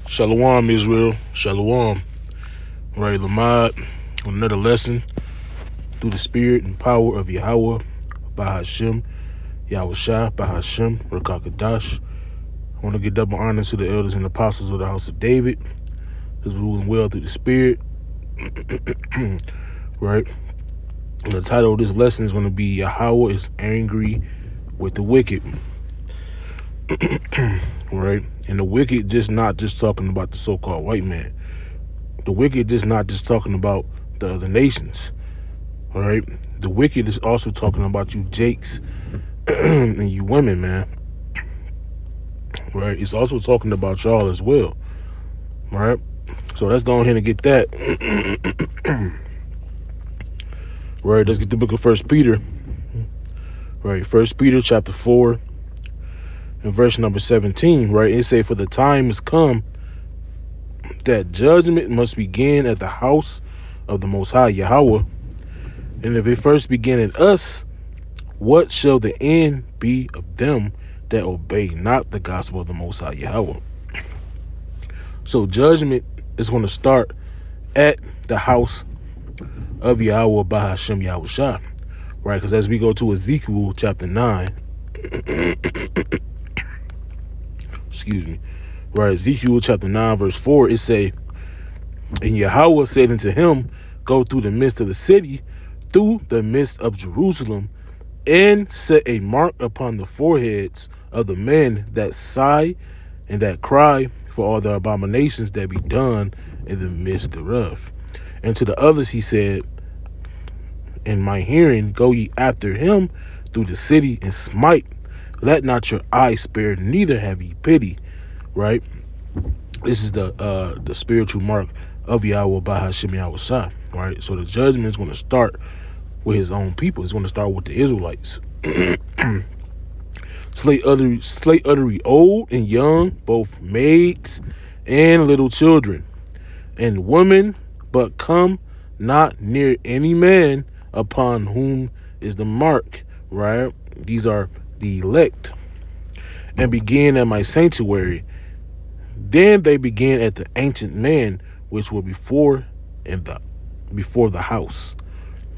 Shalom, Israel. Shalom. Right, Lamad, on another lesson through the spirit and power of Yahawah, Bahashem, Yahushua, Bahashem, Rakakadash. I want to give double honor to the elders and apostles of the house of David, who's ruling well through the spirit. Right? And the title of this lesson is going to be Yahawah is angry with the wicked. Right? And the wicked just not just talking about the so-called white man. The wicked is not just talking about the other nations. All right? The wicked is also talking about you Jakes and you women, man. Right? It's also talking about y'all as well. All right? So let's go ahead and get that. Right? Let's get the book of 1 Peter. Right? 1 Peter chapter 4 and verse number 17. Right? It say, for the time has come that judgment must begin at the house of the Most High Yahawah. And if it first begin at us, what shall the end be of them that obey not the gospel of the Most High Yahawah? So judgment is going to start at the house of Yahawah Bahashem Yahushua. Right? Because as we go to Ezekiel chapter 9, excuse me, right, Ezekiel chapter 9 verse 4, it say, and Yahawah said unto him, go through the midst of the city, through the midst of Jerusalem, and set a mark upon the foreheads of the men that sigh and that cry for all the abominations that be done in the midst thereof. And to the others he said, in my hearing, go ye after him through the city and smite. Let not your eye spare, neither have ye pity. Right? This is the spiritual mark of Yahawah Bahashem Yahushua. Right? So the judgment is going to start with his own people. It's going to start with the Israelites. Slay utterly old and young, both maids and little children, and women, but come not near any man upon whom is the mark. Right? These are the elect. And begin at my sanctuary. Then they began at the ancient man which were before the house.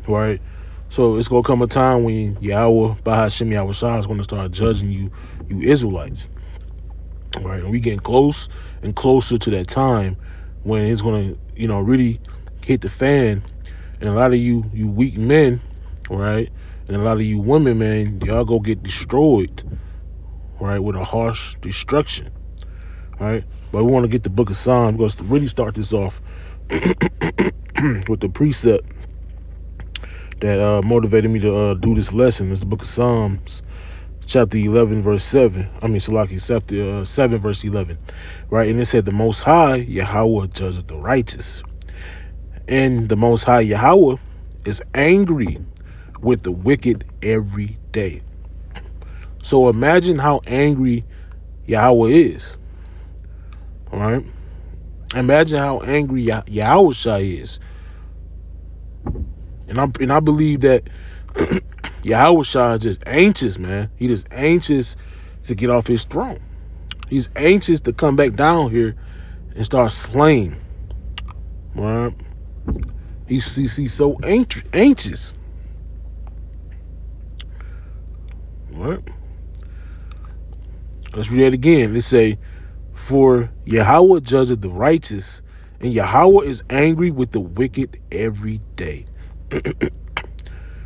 Right? So it's gonna come a time when Yahawah Bahashem Yahushua is gonna start judging you Israelites. Right? And we getting close and closer to that time when it's gonna, really hit the fan. And a lot of you weak men, right? And a lot of you women, man, y'all go get destroyed, right, with a harsh destruction. Right? But we want to get the book of Psalms. We're going to really start this off with the precept that motivated me to do this lesson. It's the book of Psalms, chapter 11, verse 7. Chapter 7, verse 11. Right? And it said, the Most High, Yahawah, judgeth the righteous. And the Most High, Yahawah, is angry with the wicked every day. So imagine how angry Yahawah is. All right? Imagine how angry Yahushua is. And I believe that Yahushua is just anxious, man. He just anxious to get off his throne. He's anxious to come back down here and start slaying. All right? He's so anxious. All right? Let's read that again. Let's say, for Yahawah judgeth the righteous, and Yahawah is angry with the wicked every day.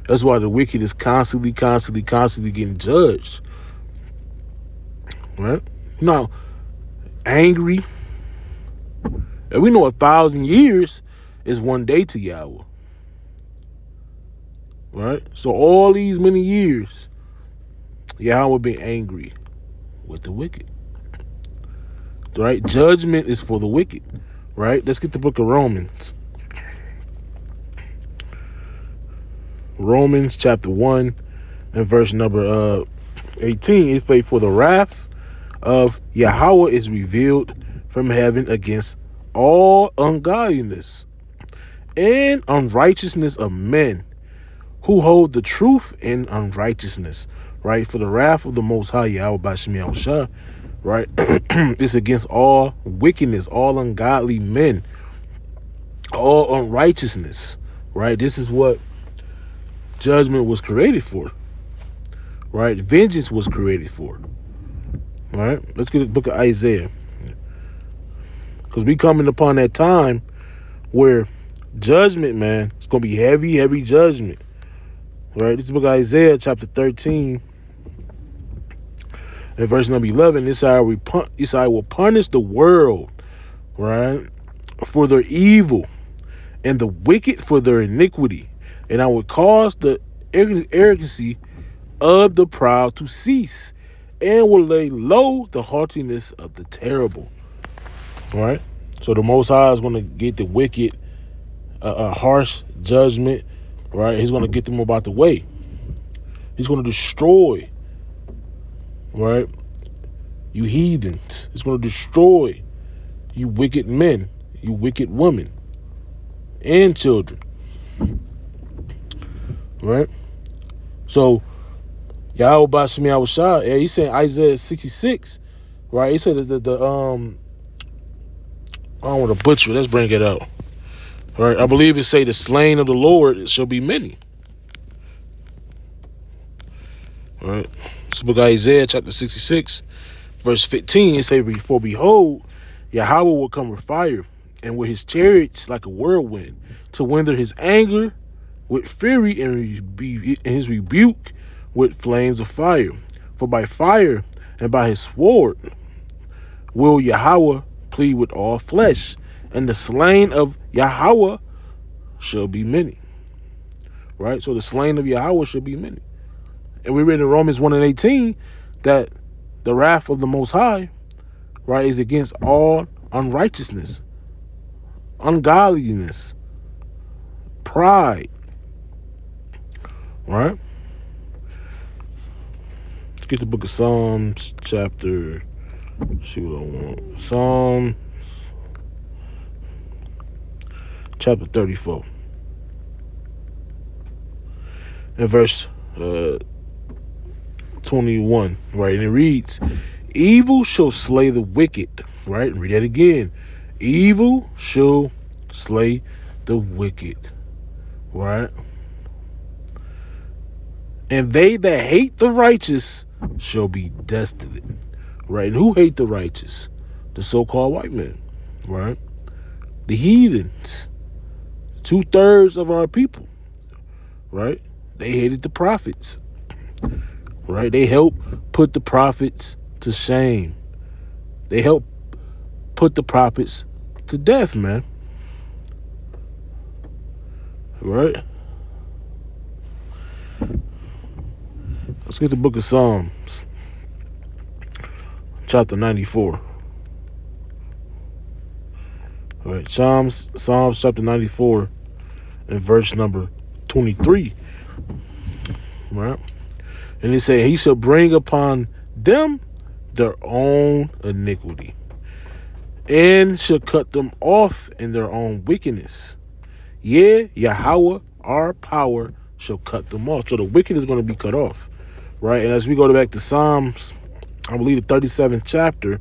That's why the wicked is constantly getting judged. Right? Now, angry. And we know 1,000 years is one day to Yahawah. Right? So all these many years, Yahawah been angry with the wicked. Right? Judgment is for the wicked. Right? Let's get the book of Romans. Romans chapter 1 and verse number 18. It says, for the wrath of Yahawah is revealed from heaven against all ungodliness and unrighteousness of men who hold the truth in unrighteousness. Right? For the wrath of the Most High Yahawah Bahashem Yahushua, right? It's against all wickedness, all ungodly men, all unrighteousness, right? This is what judgment was created for, right? Vengeance was created for, right? Let's get the book of Isaiah, because we coming upon that time where judgment, man, it's going to be heavy, heavy judgment, right? This is the book of Isaiah, chapter 13, and verse number 11. This I will punish the world, right, for their evil, and the wicked for their iniquity, and I will cause the arrogancy of the proud to cease, and will lay low the haughtiness of the terrible. Right? So the Most High is going to get the wicked a harsh judgment. Right? He's going to get them about the way. He's going to destroy, right, you heathens. He's going to destroy you wicked men, you wicked women, and children. Right? So Yahawah, he said Isaiah 66, right? He said that the I don't want to butcher it. Let's bring it out. All right, I believe it say the slain of the Lord shall be many. All right, it's the book of Isaiah chapter 66, verse 15. It say, "For behold, Yahawah will come with fire, and with his chariots like a whirlwind, to render his anger with fury, and his rebuke with flames of fire. For by fire and by his sword will Yahawah plead with all flesh, and the slain of Yahawah shall be many." Right? So the slain of Yahawah shall be many. And we read in Romans 1 and 18 that the wrath of the Most High, right, is against all unrighteousness, ungodliness, pride. Right? Let's get the book of Psalms chapter, let's see what I want. Psalms chapter 34. And verse 21, right? And it reads, "Evil shall slay the wicked," right? Read that again. "Evil shall slay the wicked," right? "And they that hate the righteous shall be desolate," right? And who hate the righteous? The so-called white men, right? The heathens, 2/3 of our people, right? They hated the prophets, right? They helped put the prophets to shame. They helped put the prophets to death, man. Right? Let's get the book of Psalms, chapter 94. All right, Psalms chapter 94 and verse number 23. Right? And it said, "He shall bring upon them their own iniquity, and shall cut them off in their own wickedness. Yea, Yahawah, our power, shall cut them off." So the wicked is going to be cut off. Right? And as we go back to Psalms, I believe the 37th chapter,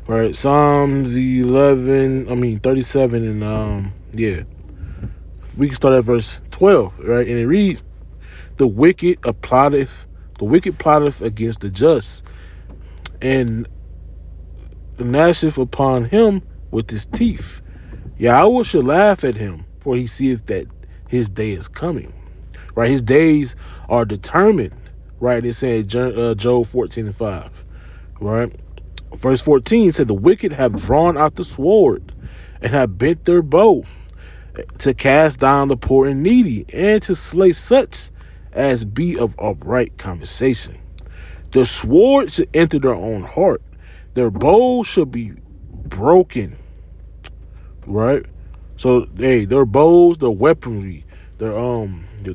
right? Psalms 37, and we can start at verse 12, right? And it reads, the wicked plotteth against the just, and gnasheth upon him with his teeth. Yahawah shall laugh at him, for he seeth that his day is coming. Right? His days are determined. Right? It said Job 14 and 5. Right? Verse 14 said, "The wicked have drawn out the sword, and have bent their bow, to cast down the poor and needy, and to slay such as be of upright conversation. The sword should enter their own heart. Their bows shall be broken." Right? So, their bows, their weaponry, their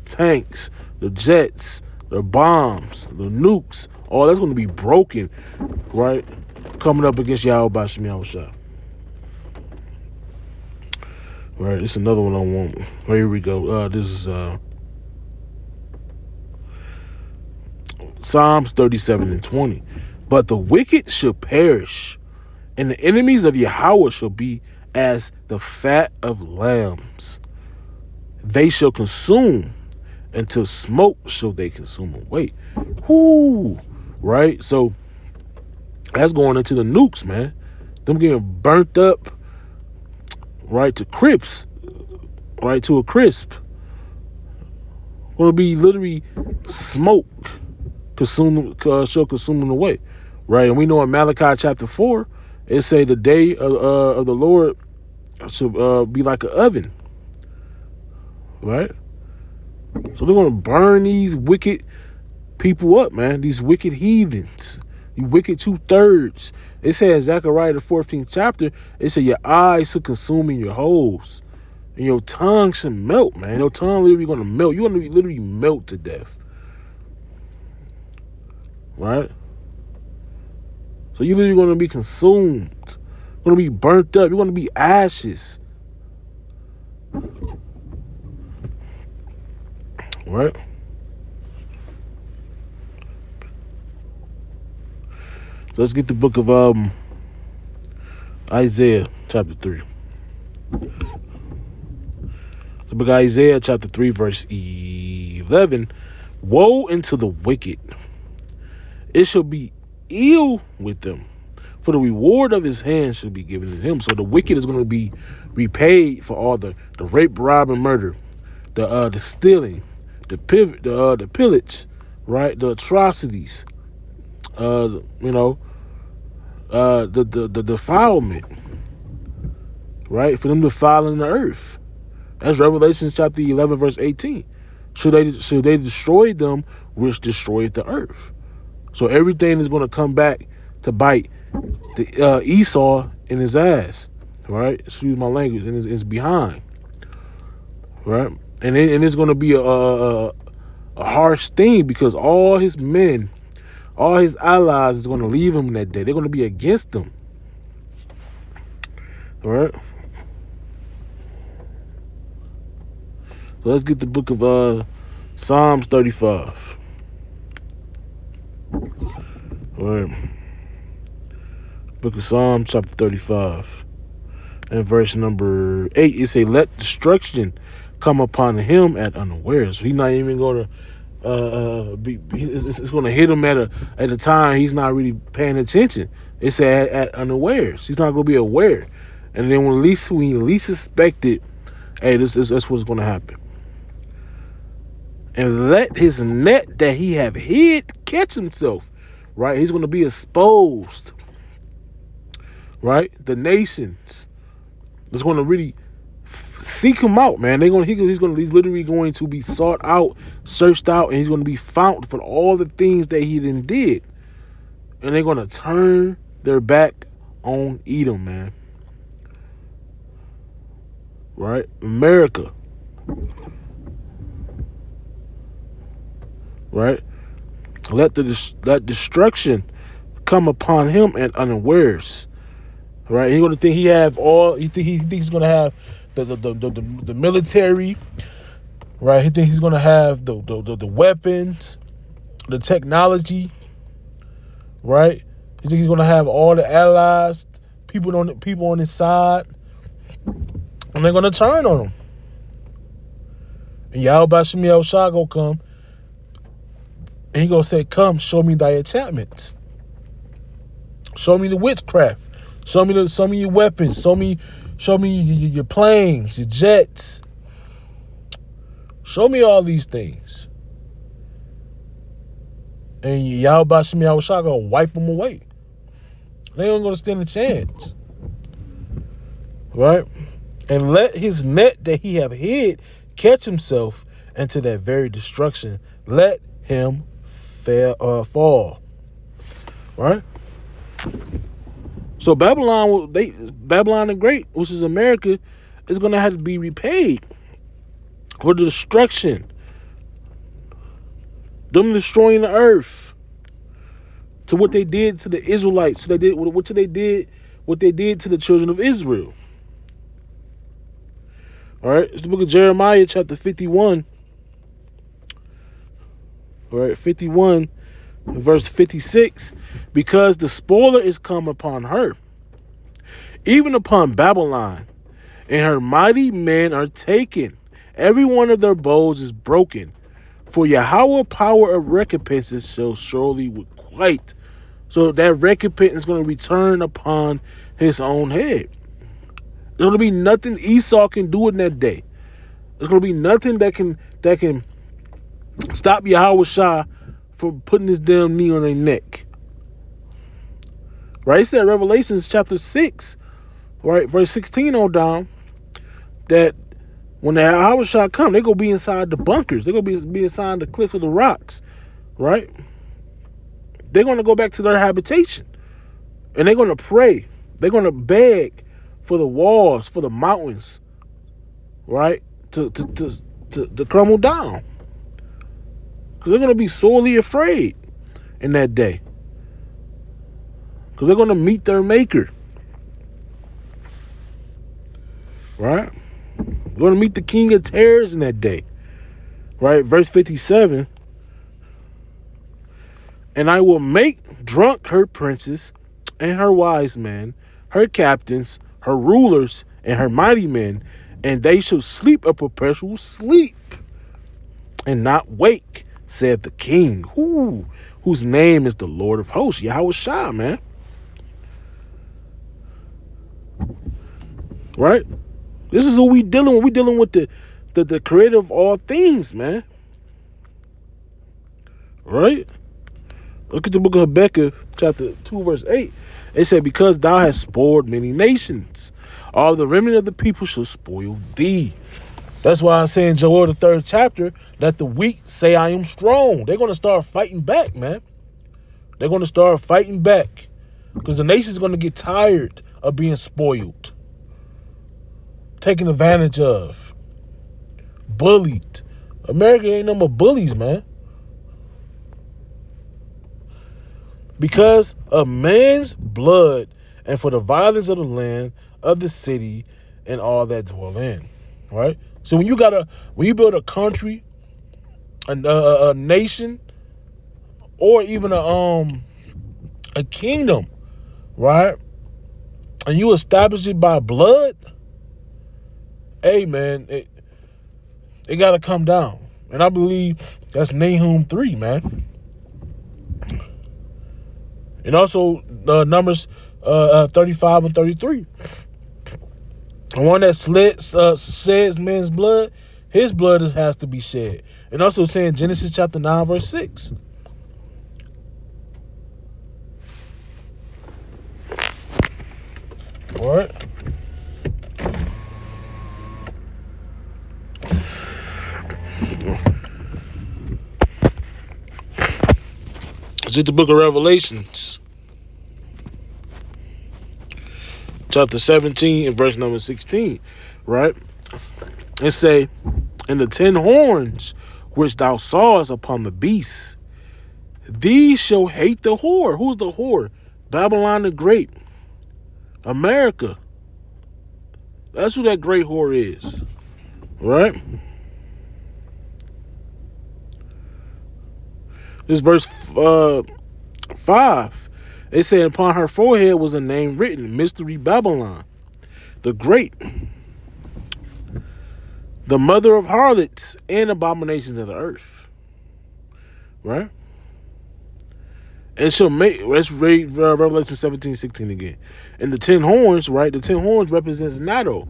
tanks, the jets, their bombs, the nukes, all that's going to be broken, right? Coming up against Yahawah. Right, this is another one I want. Right, here we go. This is Psalms 37 and 20. But the wicked shall perish, and the enemies of Yahawah shall be as the fat of lambs. They shall consume, until smoke shall they consume away. Whoo! Right? So that's going into the nukes, man. Them getting burnt up, right, to crisp, right, to a crisp. Gonna be literally smoke shall consume them away, right? And we know in Malachi chapter 4, it say the day of the Lord should be like an oven, right? So they're gonna burn these wicked people up, man. These wicked heathens, you wicked 2/3. It says Zechariah the 14th chapter. It said your eyes should consume in your holes, and your tongue should melt, man. Your tongue literally gonna melt. You're gonna literally melt to death, right? So you're literally gonna be consumed, gonna be burnt up. You're gonna be ashes, right? So let's get the book of Isaiah chapter 3. The book of Isaiah chapter 3 verse 11. Woe unto the wicked, it shall be ill with them, for the reward of his hand shall be given to him. So the wicked is going to be repaid for all the rape, rob, and murder, the stealing, the pillage, right, the atrocities, the defilement, right, for them defiling the earth. That's Revelation chapter 11 verse 18. Should they destroy them which destroyed the earth? So everything is going to come back to bite the Esau in his ass, right? Excuse my language, and it's behind, right? And it's going to be a harsh thing, because all his men, all his allies is going to leave him that day. They're going to be against him, all right? So let's get the book of Psalms 35. All right. Book of Psalms chapter 35 and verse number 8. It say, let destruction come upon him at unawares. So he's not even going to it's going to hit him at a time he's not really paying attention. It said at unawares. He's not going to be aware. And then when you least suspect it, hey, that's what's going to happen. And let his net that he have hid catch himself, right? He's going to be exposed, right? The nations is going to really seek him out, man. He's literally going to be sought out, searched out, and he's going to be found for all the things that he then did. And they're going to turn their back on Edom, man. Right? America. Right? Let destruction come upon him at unawares. Right? He's gonna think he thinks he's gonna have the military. Right? He thinks he's gonna have the weapons, the technology. Right? He thinks he's gonna have all the allies, people on his side, and they're gonna turn on him. And Yahawah Shah gonna come. And he gonna say, come, show me thy enchantments. Show me the witchcraft. Show me your weapons. Show me your planes, your jets. Show me all these things. And Yahawah Shah gonna wipe them away. They ain't gonna stand a chance. Right? And let his net that he have hid catch himself into that very destruction. Let him fall. Right? So Babylon the Great, which is America, is going to have to be repaid for the destruction, them destroying the earth, to what they did to the Israelites. What they did to the children of Israel. All right, it's the book of Jeremiah chapter 51. All right, 51 Verse 56, because the spoiler is come upon her, even upon Babylon, and her mighty men are taken. Every one of their bows is broken. For Yahawah power of recompenses shall surely requite. So that recompense is going to return upon his own head. There's going to be nothing Esau can do in that day. There's going to be nothing that can stop Yahawah Shah from putting his damn knee on their neck. Right? It said Revelations chapter 6, right, verse 16 on down, that when the Yahawah Shah come, they're going to be inside the bunkers. They're going to be inside the cliffs of the rocks. Right? They're going to go back to their habitation. And they're going to pray. They're going to beg for the walls, for the mountains, right, to crumble down. Because they're going to be sorely afraid in that day. Because they're going to meet their maker. Right? We're going to meet the king of terrors in that day. Right? Verse 57. And I will make drunk her princes and her wise men, her captains, her rulers, and her mighty men, and they shall sleep a perpetual sleep and not wake, saith the king, whose name is the Lord of hosts, Yahawah Shah, man. Right? This is who we dealing with. We dealing with the creator of all things, man. Right? Look at the book of Habakkuk, chapter 2, verse 8. It said, because thou hast spoiled many nations, all the remnant of the people shall spoil thee. That's why I say in Joel, the 3rd chapter, let the weak say I am strong. They're going to start fighting back, man. They're going to start fighting back. Because the nation's going to get tired of being spoiled, taken advantage of, bullied. America ain't no more bullies, man. Because of man's blood and for the violence of the land, of the city, and all that dwell in. Right? So when you build a country, a nation, or even a kingdom, right? And you establish it by blood, hey man, it gotta come down. And I believe that's Nahum 3, man. And also Numbers 35 and 33. The one that sheds men's blood, his blood has to be shed. And also saying Genesis chapter 9, verse 6. All right. Let's read the book of Revelations, chapter 17 and verse number 16, right? It say, and the 10 horns which thou sawest upon the beast, these shall hate the whore. Who's the whore? Babylon the Great. America. That's who that great whore is. Right? This verse 5. They say upon her forehead was a name written, Mystery Babylon the Great, the mother of harlots and abominations of the earth. Right? And she'll make, let's read Revelation 17:16 again. And the 10 horns, right? The 10 horns represents NATO,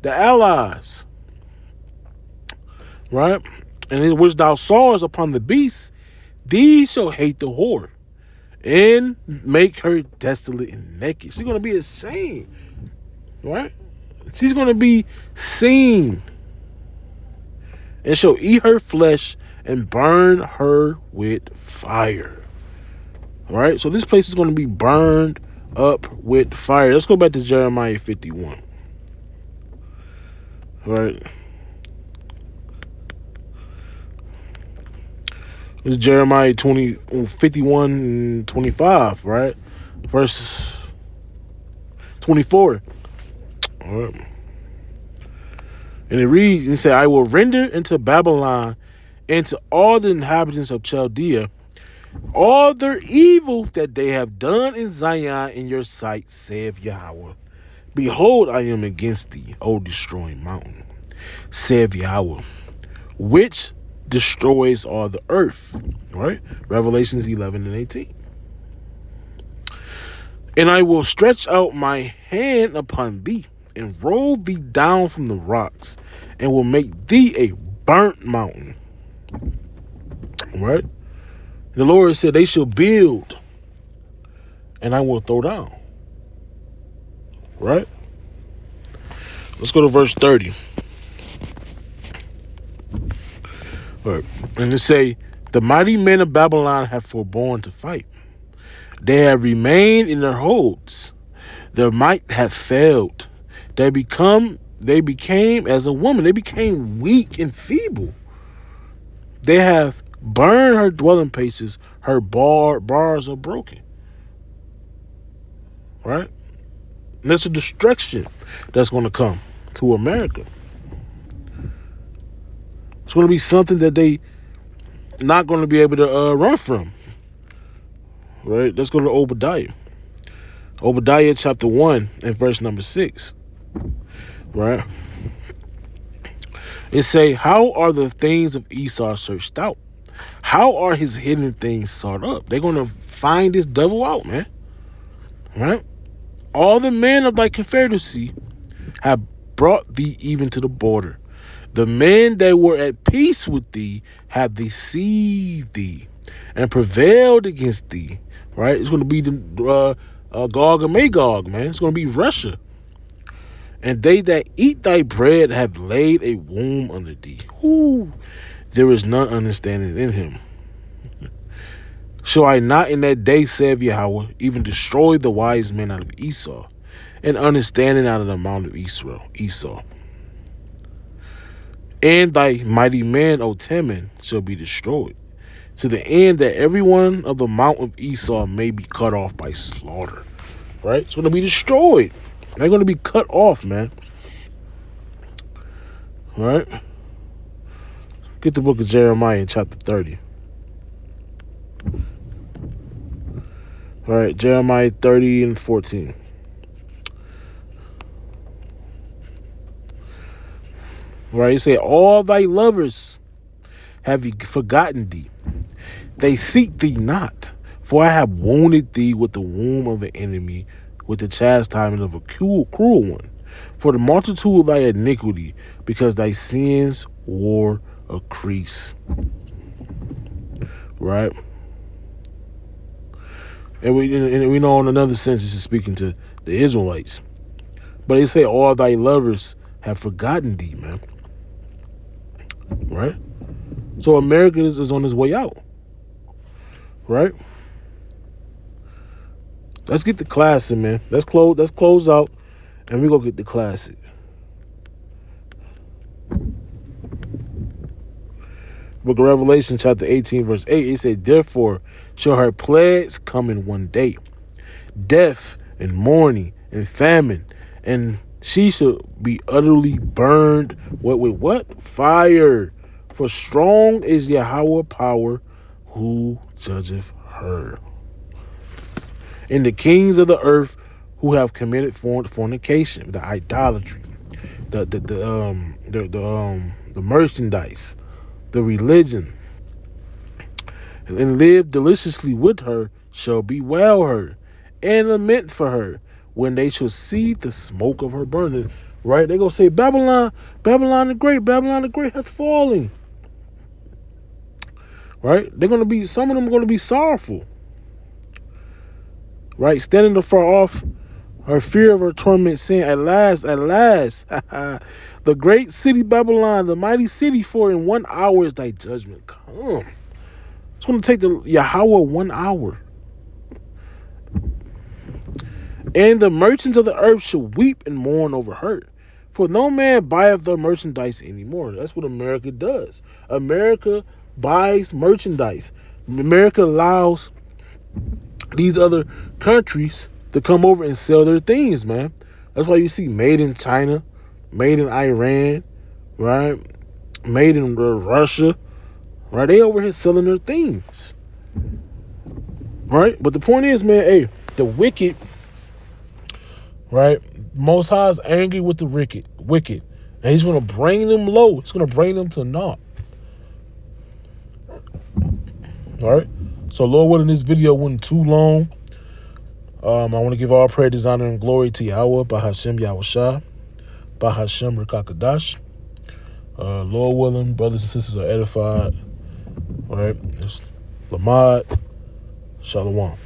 the allies. Right? And in which thou sawest upon the beast, these shall hate the whore and make her desolate and naked. She's going to be ashamed. Right? She's going to be seen. And shall eat her flesh and burn her with fire. All right? So this place is going to be burned up with fire. Let's go back to Jeremiah 51. All right? It's Jeremiah 51 and 25, right? Verse 24. All right. And it reads, it said, I will render into Babylon and to all the inhabitants of Chaldea all their evil that they have done in Zion in your sight, saith Yahawah. Behold, I am against thee, O destroying mountain, saith Yahawah, which destroys all the earth. Right? Revelations 11 and 18. And I will stretch out my hand upon thee, and roll thee down from the rocks, and will make thee a burnt mountain. Right? The Lord said they shall build, and I will throw down. Right? Let's go to verse 30. Right. And it say, the mighty men of Babylon have forborne to fight. They have remained in their holds. Their might hath failed. They became as a woman. They became weak and feeble. They have burned her dwelling places. Her bars are broken. Right? And that's a destruction that's going to come to America. It's going to be something that they not going to be able to run from. Right? Let's go to Obadiah. Obadiah chapter 1 and verse number 6. Right? It say, how are the things of Esau searched out? How are his hidden things sought up? They're going to find this devil out, man. Right? All the men of thy confederacy have brought thee even to the border. The men that were at peace with thee have deceived thee and prevailed against thee. Right? It's going to be the Gog and Magog, man. It's going to be Russia. And they that eat thy bread have laid a womb under thee. Ooh, there is none understanding in him. Shall I not in that day, saith Yahawah, even destroy the wise men out of Esau, and understanding out of the mount of Esau? And thy mighty men, O Teman, shall be destroyed, to the end that every one of the mount of Esau may be cut off by slaughter. Right? It's going to be destroyed. They're going to be cut off, man. Right? Get the book of Jeremiah in chapter 30. All right, Jeremiah 30 and 14. Right, you say, all thy lovers have forgotten thee. They seek thee not. For I have wounded thee with the wound of an enemy, with the chastisement of a cruel one. For the multitude of thy iniquity, because thy sins wore a crease. Right? And we know in another sense this is speaking to the Israelites. But they say all thy lovers have forgotten thee, man. Right? So America is on its way out. Right? Let's get the classic, man. Let's close out and we go get the classic. Book of Revelation chapter 18 verse 8, it said, therefore shall her plagues come in one day, death and mourning and famine, and she shall be utterly burned with what? Fire. For strong is Yahawah power who judgeth her. And the kings of the earth who have committed fornication, the idolatry, the merchandise, the religion, and live deliciously with her, shall bewail her and lament for her when they shall see the smoke of her burning. Right? They're going to say, Babylon the Great hath fallen. Right? Some of them are going to be sorrowful. Right? Standing afar off, her fear of her torment, saying, at last, the great city Babylon, the mighty city, for in 1 hour is thy judgment come. It's going to take the Yahawah 1 hour. And the merchants of the earth shall weep and mourn over her. For no man buyeth their merchandise anymore. That's what America does. America buys merchandise. America allows these other countries to come over and sell their things, man. That's why you see made in China, made in Iran, right? Made in Russia, right? They over here selling their things. Right? But the point is, man, hey, the wicked, right? Most High is angry with the wicked. And he's going to bring them low. He's going to bring them to naught. All right? So, Lord willing, this video wasn't too long. I want to give all praise, honor, and glory to Yahawah, Bahashem Yahweh, Bahashem Rekakadash. Lord willing, brothers and sisters are edified. All right? It's Lamad. Shalom.